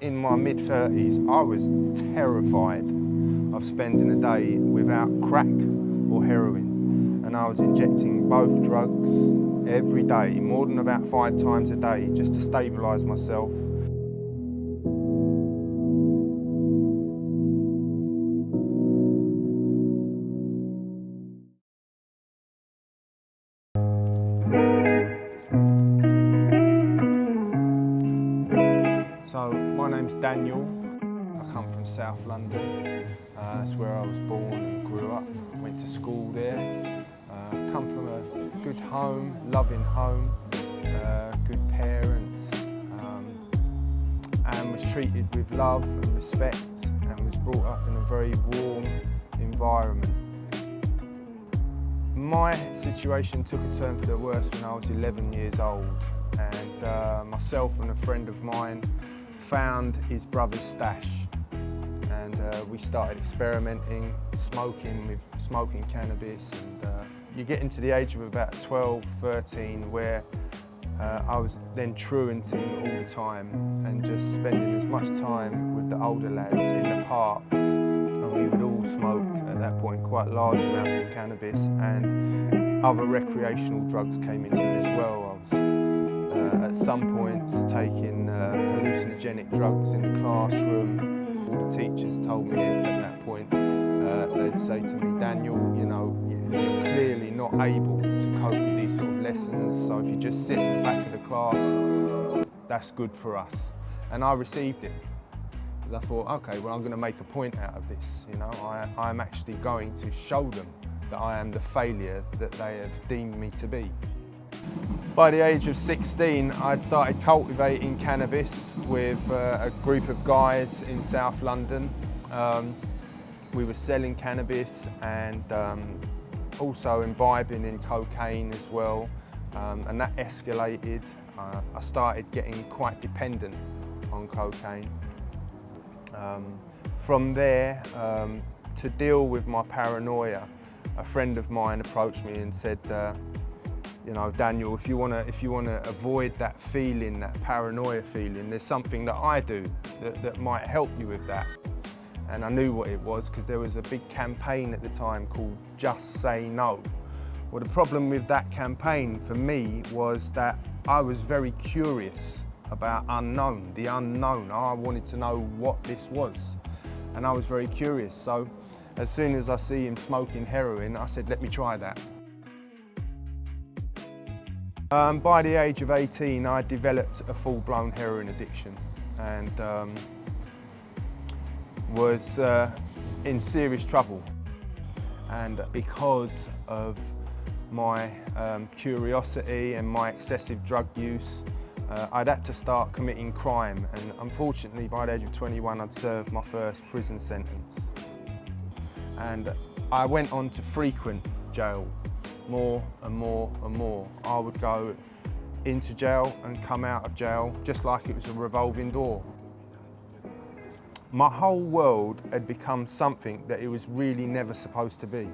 in my mid-30s, I was terrified of spending a day without crack or heroin. And I was injecting both drugs every day, more than about 5 times a day, just to stabilise myself. So my name's Daniel. I come from South London. That's where I was born and grew up. Went to school there. Come from a good home, loving home, good parents, and was treated with love and respect, and was brought up in a very warm environment. My situation took a turn for the worse when I was 11 years old, and myself and a friend of mine found his brother's stash, and we started experimenting, smoking cannabis, and you get into the age of about 12, 13, where I was then truanting all the time and just spending as much time with the older lads in the parks, and we would all smoke at that point quite large amounts of cannabis, and other recreational drugs came into it as well. I was at some points taking hallucinogenic drugs in the classroom. All the teachers told me at that point, they'd say to me, Daniel, you know, you're clearly not able to cope with these sort of lessons, so if you just sit in the back of the class, that's good for us. And I received it, because I thought, okay, well, I'm going to make a point out of this. You know, I'm actually going to show them that I am the failure that they have deemed me to be. By the age of 16, I'd started cultivating cannabis with a group of guys in South London. We were selling cannabis and also imbibing in cocaine as well, and that escalated. I started getting quite dependent on cocaine. From there, to deal with my paranoia, a friend of mine approached me and said, you know, Daniel, if you want to avoid that feeling, that paranoia feeling, there's something that I do that might help you with that. And I knew what it was, because there was a big campaign at the time called Just Say No. Well, the problem with that campaign for me was that I was very curious about the unknown. I wanted to know what this was, and I was very curious. So as soon as I see him smoking heroin, I said, let me try that. By the age of 18, I developed a full-blown heroin addiction, and was in serious trouble. And because of my curiosity and my excessive drug use, I'd had to start committing crime, and unfortunately by the age of 21 I'd served my first prison sentence. And I went on to frequent jail more and more and more. I would go into jail and come out of jail just like it was a revolving door. My whole world had become something that it was really never supposed to be.